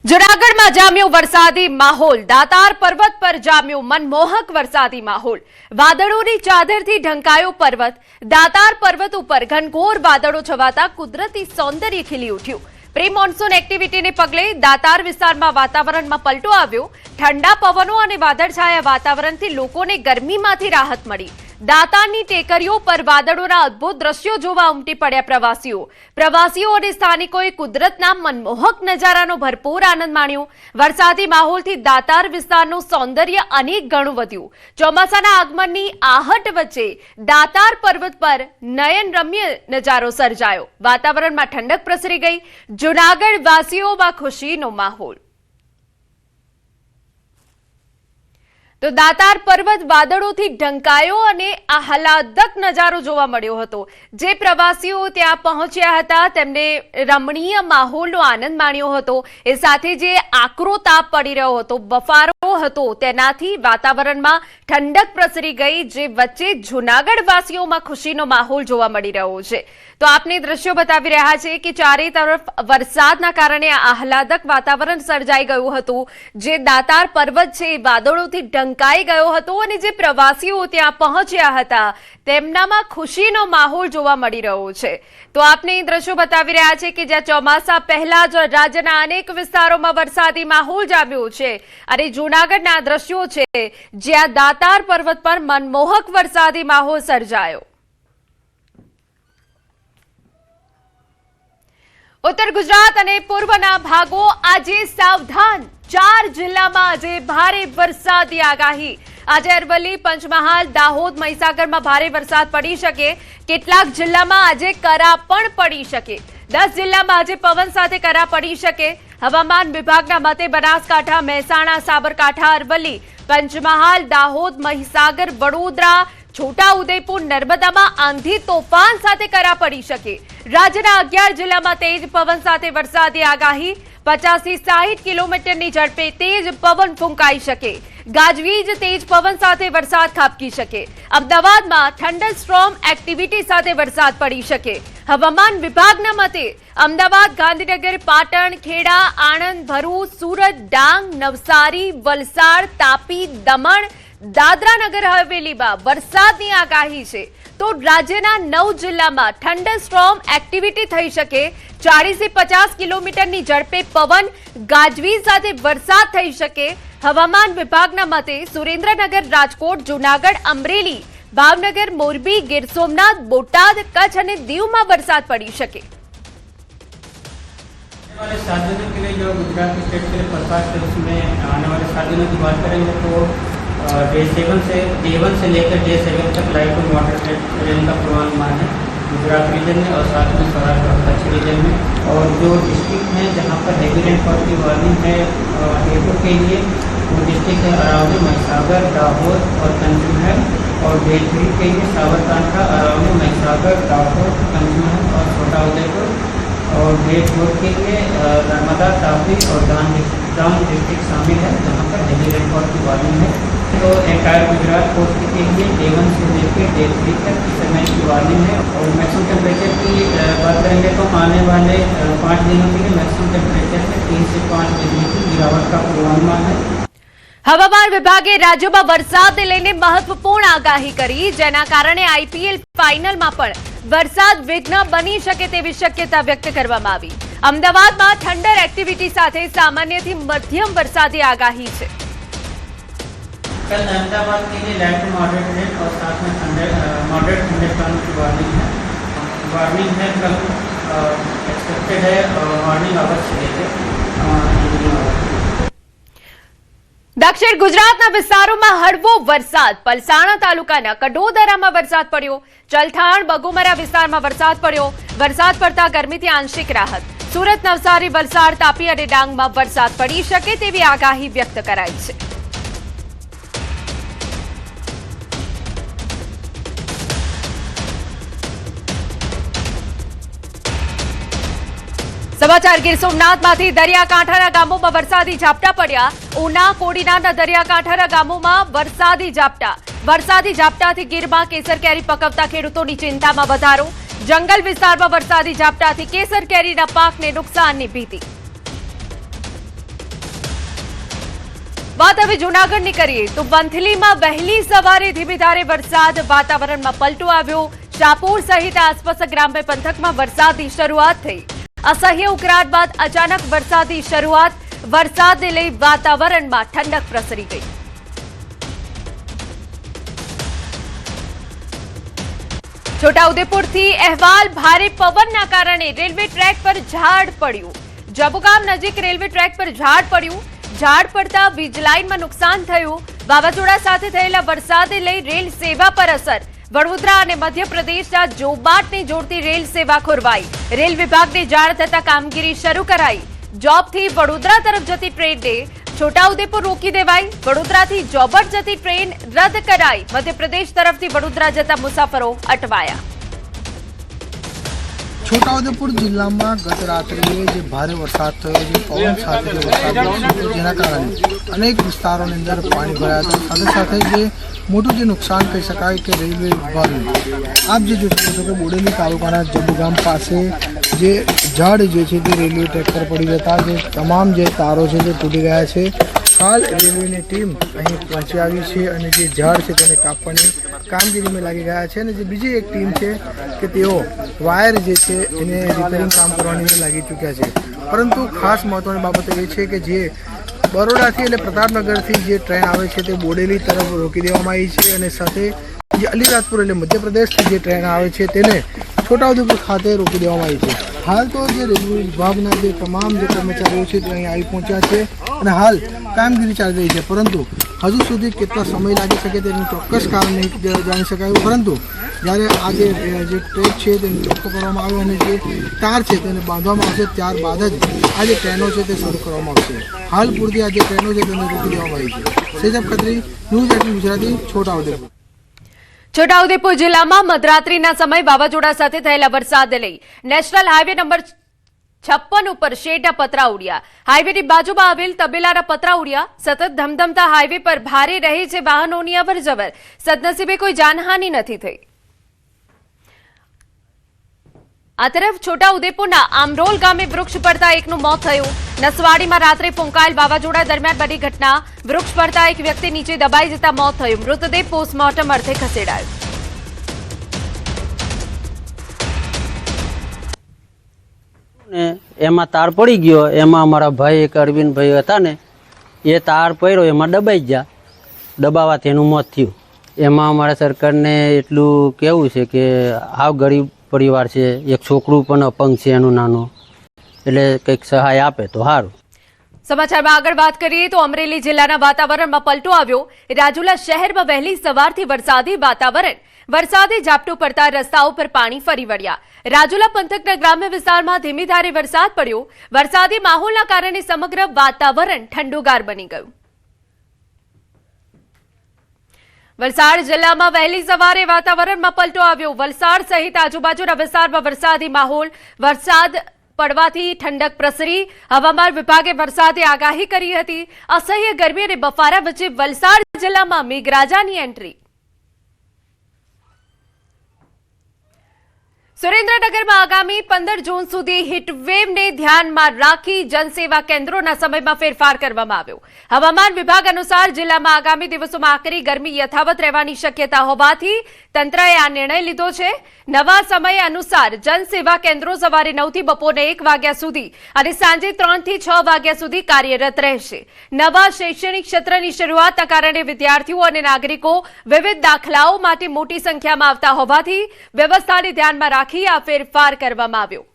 જૂનાગઢમાં જામ્યો વરસાદી માહોલ। દાતાર પર્વત પર જામ્યો મનમોહક વરસાદી માહોલ। વાદળોની ચાદરથી ઢંકાયો પર્વત। દાતાર પર્વત ઉપર ઘનઘોર વાદળો છવાતા કુદરતી સૌંદર્ય ખીલી ઉઠ્યું। પ્રી મોન્સૂન એક્ટિવિટીને પગલે દાતાર વિસ્તારમાં વાતાવરણમાં પલટો આવ્યો। ઠંડા પવનો અને વાદળછાયા વાતાવરણથી લોકોને ગરમીમાંથી રાહત મળી। દાતારની ટેકરીઓ પર વાદળોના અદ્ભુત દ્રશ્યો જોવા ઉમટી પડ્યા પ્રવાસીઓ અને સ્થાનિકોએ કુદરતના મનમોહક નજારાનો ભરપૂર આનંદ માણ્યો। વરસાદી માહોલથી દાતાર વિસ્તારનું સૌંદર્ય અનેક ગણું વધ્યું। ચોમાસાના આગમનની આહટ વચ્ચે દાતાર પર્વત પર નયનરમ્ય નજારો સર્જાયો। વાતાવરણમાં ઠંડક પ્રસરી ગઈ। જૂનાગઢ વાસીઓમાં ખુશીનો માહોલ। તો દાતાર પર્વત વાદળોથી ઢંકાયો અને આહલાદક નજારો જોવા મળ્યો હતો। જે પ્રવાસીઓ ત્યાં પહોંચ્યા હતા તેમને રમણીય માહોલનો આનંદ માણ્યો હતો। એ સાથે જે આકરો તાપ પડી રહ્યો હતો, બફારો હતો, તેનાથી વાતાવરણમાં ઠંડક પ્રસરી ગઈ। જે વચ્ચે જૂનાગઢ વાસીઓમાં ખુશીનો માહોલ જોવા મળી રહ્યો છે। તો આપને દ્રશ્યો બતાવી રહ્યા છે કે ચારે તરફ વરસાદના કારણે આહલાદક વાતાવરણ સર્જાઈ ગયું હતું। જે દાતાર પર્વત છે વાદળોથી ઢંકાઈ ગયો હતો અને જે પ્રવાસીઓ ત્યાં પહોંચ્યા હતા તેમનામાં ખુશીનો માહોલ જોવા મળી રહ્યો છે। તો આપને દ્રશ્યો બતાવી રહ્યા છે કે જ્યાં ચોમાસા પહેલા જ રાજ્યના અનેક વિસ્તારોમાં વરસાદી માહોલ જામ્યો છે અને જૂનાગઢના દ્રશ્યો છે જ્યાં દાતાર પર્વત પર મનમોહક વરસાદી માહોલ સર્જાયો। ઉત્તર ગુજરાત અને પૂર્વના ભાગો આજે સાવધાન। 4 જિલ્લામાં આજે ભારે વરસાદની આગાહી। આજે અરવલ્લી, પંચમહાલ, દાહોદ, મહીસાગરમાં ભારે વરસાદ પડી શકે। કેટલાક જિલ્લામાં આજે કરા પણ પડી શકે। 10 જિલ્લામાં આજે પવન સાથે કરા પડી શકે। હવામાન વિભાગના મતે બનાસકાંઠા, મહેસાણા, સાબરકાંઠા, અરવલ્લી, પંચમહાલ, દાહોદ, મહીસાગર, વડોદરા, છોટા ઉદેપુર, નર્મદામાં આંધી તોફાન સાથે કરા પડી શકે। રાજ્યના 11 જિલ્લામાં તેજ પવન સાથે વરસાદની આગાહી। 50 થી 60 કિલોમીટરની ઝડપે તેજ પવન ફૂંકાઈ શકે। ગાજવીજ તેજ પવન સાથે વરસાદ ખાબકી શકે। અમદાવાદમાં થંડર સ્ટ્રોમ એક્ટિવિટી સાથે વરસાદ પડી શકે। હવામાન વિભાગના મતે અમદાવાદ, ગાંધીનગર, પાટણ, ખેડા, આણંદ, ભરૂચ, સુરત, ડાંગ, નવસારી, વલસાડ, તાપી, દમણ, દાદરા નગર હવેલીમાં વરસાદની આગાહી છે। તો રાજ્યના 9 જિલ્લામાં થંડર સ્ટ્રોમ એક્ટિવિટી થઈ શકે। 40 થી 50 કિલોમીટરની ઝડપે પવન, ગાજવીજ સાથે વરસાદ થઈ શકે। હવામાન વિભાગના મતે સુરેન્દ્રનગર, રાજકોટ, જૂનાગઢ, અમરેલી, ભાવનગર, મોરબી, ગીર સોમનાથ, બોટાદ, કચ્છ અને દીવમાં વરસાદ पड़ी શકે। वाले 7 दिनों के लिए जो गुजरात स्टेट के लिए फोरकास्ट है उसमें आने वाले 7 दिनों की बात करेंगे तो डे 1 से लेकर डे 7 तक लाइट टू मॉडरेट रेन का पूर्वानुमान है गुजरात रीजन में और साथ में सौराष्ट्र और कच्छ रीजन में। और जो डिस्ट्रिक्ट हैं जहाँ पर हैवी रेनफॉल की वार्निंग है डेटो के लिए वो डिस्ट्रिक्ट है अरावली, महीसागर, दाहोद और कंजूमहल। और डे 3 के लिए साबरकांठा, अरावली, महीसागर, दाहोद, कंजूमहल और छोटा उदयपुर। और डे 4 के लिए नर्मदा, तापी और डांग डिस्ट्रिक्ट शामिल है जहाँ पर हैवी रेनफॉल की वार्निंग है। तो एंटायर गुजरात कोस्ट के लिए डे 1 से लेकर डे 3 तक की समय की वार्निंग है। और मैक्सिमम टेम्परेचर की बात करेंगे तो आने वाले 5 दिनों के लिए मैक्सिमम टेम्परेचर में 3 से 5 डिग्री की गिरावट का पूर्वानुमान है। હવામાન વિભાગે રાજ્યમાં વરસાદને લઈને મહત્વપૂર્ણ આગાહી કરી, જેના કારણે આઈપીએલ ફાઇનલમાં પણ વરસાદ વિઘ્ન બની શકે તેવી શક્યતા વ્યક્ત કરવામાં આવી। અમદાવાદમાં થંડર એક્ટિવિટી સાથે સામાન્યથી મધ્યમ વરસાદની આગાહી છે। कल अहमदाबाद के लिए लाइट टू मॉडरेट रेन और साथ में मॉडरेट थंडरस्टॉर्म की वार्निंग है। कल एक्सपेक्टेड है मॉर्निंग आवर्स से लेकर। દક્ષિણ ગુજરાતના વિસ્તારોમાં હળવો વરસાદ। પલસાણા તાલુકાના કડોદરામાં વરસાદ પડ્યો। ચલથાણ, બગુમરા વિસ્તારમાં વરસાદ પડ્યો। વરસાદ પડતા ગરમીથી આંશિક રાહત। સુરત, નવસારી, વલસાડ, તાપી અને ડાંગમાં વરસાદ પડી શકે તેવી આગાહી વ્યક્ત કરાઈ છે। સમાચાર ગીર સોમનાથમાંથી દરિયાકાંઠાના ગામોમાં વરસાદી ઝાપટા પડ્યા। ઉના, કોડીનારના દરિયાકાંઠાના ગામોમાં વરસાદી ઝાપટા। વરસાદી ઝાપટાથી ગીરમાં કેસર કેરી પકવતા ખેડૂતોની ચિંતામાં વધારો। જંગલ વિસ્તારમાં વરસાદી ઝાપટાથી કેસર કેરીના પાકને નુકસાનની ભીતિ। વાત હવે જૂનાગઢની કરીએ તો વંથલીમાં વહેલી સવારે ધીમી ધારે વરસાદ, વાતાવરણમાં પલટો આવ્યો. શાહપુર સહિત આસપાસ ગ્રામ્ય પંથકમાં વરસાદની શરૂઆત થઈ. અસહ્ય ઉકળાટ બાદ અચાનક વરસાદની શરૂઆત. વરસાદને લઈ વાતાવરણમાં ઠંડક પ્રસરી ગઈ. છોટાઉદેપુરથી અહેવાલ, ભારે પવનના કારણે રેલવે ટ્રેક પર ઝાડ પડ્યું. જબુગામ નજીક રેલવે ટ્રેક પર ઝાડ પડ્યું. ઝાડ પડતા વીજ લાઇનમાં નુકસાન થયું. વાવાઝોડા સાથે થયેલા વરસાદને લઈ રેલ સેવા પર અસર. વડોદરા અને મધ્યપ્રદેશના જોબાટને જોડતી રેલ સેવા ખોરવાઈ. રેલ વિભાગને જાણ થતા કામગીરી શરૂ કરાઈ. જોબથી વડોદરા તરફ જતી ટ્રેનને છોટાઉદેપુર રોકી દેવાઈ. વડોદરાથી જોબટ જતી ટ્રેન રદ કરાઈ. મધ્યપ્રદેશ તરફથી વડોદરા જતા મુસાફરો અટવાયા. છોટાઉદેપુર જિલ્લામાં ગત રાત્રિએ જે ભારે વરસાદ થયો છે, પવન સાથે જે વરસાદ થયો, જેના કારણે અનેક વિસ્તારોની અંદર પાણી ભરાયા હતા. સાથે સાથે જે મોટું જે નુકસાન કહી શકાય કે રેલવે વિભાગનું, આપ જે જોઈ શકો છો કે બોડેલી તાલુકાના જબુગામ પાસે જે ઝાડ જે છે તે રેલવે ટ્રેક પર પડી જતા જે તમામ જે તારો છે તે તૂટી ગયા છે. હાલ રેલવેની ટીમ અહીં પહોંચી આવી છે અને જે ઝાડ છે તેને કાપવાની કામગીરીમાં લાગી ગયા છે. અને જે બીજી એક ટીમ છે કે તેઓ વાયર જે છે એને રિપેરિંગ કામ કરવાની લાગી ચૂક્યા છે. પરંતુ ખાસ મહત્વની બાબત એ છે કે જે બરોડાથી એટલે પ્રતાપનગરથી જે ટ્રેન આવે છે તે બોડેલી તરફ રોકી દેવામાં આવી છે અને સાથે જે અલીરાજપુર એટલે મધ્યપ્રદેશથી જે ટ્રેન આવે છે તેને છોટાઉદેપુર ખાતે રોકી દેવામાં આવી છે. હાલ તો જે રેલવે વિભાગના જે તમામ જે કર્મચારીઓ છે તે અહીં આવી પહોંચ્યા છે અને હાલ કામગીરી ચાલી રહી છે. પરંતુ હજુ સુધી કેટલો સમય લાગી શકે તેનું ચોક્કસ કારણ નહીં જાણી શકાયું. પરંતુ જ્યારે આ જે ટ્રેક છે તેને ચોખ્ખો કરવામાં આવ્યો અને જે તાર છે તેને બાંધવામાં આવશે, ત્યારબાદ જ આ જે ટ્રેનો છે તે શરૂ કરવામાં આવશે. હાલ પૂરતી આ જે ટ્રેનો છે તેને રોકી દેવામાં આવી છે. સેજબ ખત્રી, ન્યૂઝ 18 ગુજરાતી, છોટાઉદેપુર. છોટાઉદેપુર જિલ્લામાં મધરાત્રિના સમયે વાવાઝોડા સાથે થયેલા વરસાદને લઈ નેશનલ હાઈવે નંબર 56 ઉપર શેડના પતરા ઉડ્યા. હાઈવેની બાજુમાં આવેલ તબેલાના પતરા ઉડ્યા. સતત ધમધમતા હાઈવે પર ભારે રહે છે વાહનોની અવરજવર. સદનસીબે કોઈ જાનહાનિ નથી થઈ. આ તરફ છોટાઉદેપુરના આમરોલ ગામે વૃક્ષ પડતા એકનું મોત થયું. નસવાડીમાં રાત્રે ફૂંકાયેલ વાવાઝોડા દરમિયાન બની ઘટના. વૃક્ષ પડતા એક વ્યક્તિ નીચે દબાઈ જતા મોત થયું. મૃતદેહ પોસ્ટમોર્ટમ અર્થે ખસેડાયો. એમાં તાર પડી ગયો. એમાં અમારા ભાઈ એક અરવિંદભાઈ હતા ને, એ તાર પડ્યો, એમાં દબાઈ ગયા. દબાવાથી એનું મોત થયું. એમાં અમારા સરકારને એટલું કહેવું છે કે હાવ ગરીબ પરિવાર છે, એક છોકરું પણ અપંગ છે એનું નાનું, એટલે કંઈક સહાય આપે તો સારું. સમાચારમાં આગળ વાત કરીએ તો અમરેલી જિલ્લાના વાતાવરણમાં પલટો આવ્યો. રાજુલા શહેરમાં વહેલી સવારથી વરસાદી વાતાવરણ. વરસાદે ઝાપટું પડતા રસ્તાઓ પર પાણી ફરી વળ્યા. રાજુલા પંથકના ગ્રામ્ય વિસ્તારમાં ધીમી ધારે વરસાદ પડ્યો. વરસાદી માહોલના કારણે સમગ્ર વાતાવરણ ઠંડુગાર બની ગયું. વલસાડ જિલ્લામાં વહેલી સવારે વાતાવરણમાં પલટો આવ્યો. વલસાડ સહિત આજુબાજુના વિસ્તારમાં વરસાદી માહોલ. વરસાદ પડવાથી ઠંડક પ્રસરી. હવામાન વિભાગે વરસાદે આગાહી કરી હતી. અસહ્ય ગરમી અને બફારા વચ્ચે વલસાડ જિલ્લામાં મેઘરાજાની એન્ટ્રી. સુરેન્દ્રનગરમાં આગામી 15 જૂન સુધી હીટવેવને ધ્યાનમાં રાખી જનસેવા કેન્દ્રોના સમયમાં ફેરફાર કરવામાં આવ્યો. હવામાન વિભાગ અનુસાર જિલ્લામાં આગામી દિવસોમાં આકરી ગરમી યથાવત રહેવાની શક્યતા હોવાથી તંત્રએ આ નિર્ણય લીધો છે. નવા સમય અનુસાર જનસેવા કેન્દ્રો સવારે 9 થી બપોરે 1 વાગ્યા સુધી અને સાંજે 3 થી 6 વાગ્યા સુધી કાર્યરત રહેશે. નવા શૈક્ષણિક સત્રની શરૂઆતના કારણે વિદ્યાર્થીઓ અને નાગરિકો વિવિધ દાખલાઓ માટે મોટી સંખ્યામાં આવતા હોવાથી વ્યવસ્થાને ધ્યાનમાં રાખી આ ફેરફાર કરવામાં આવ્યો.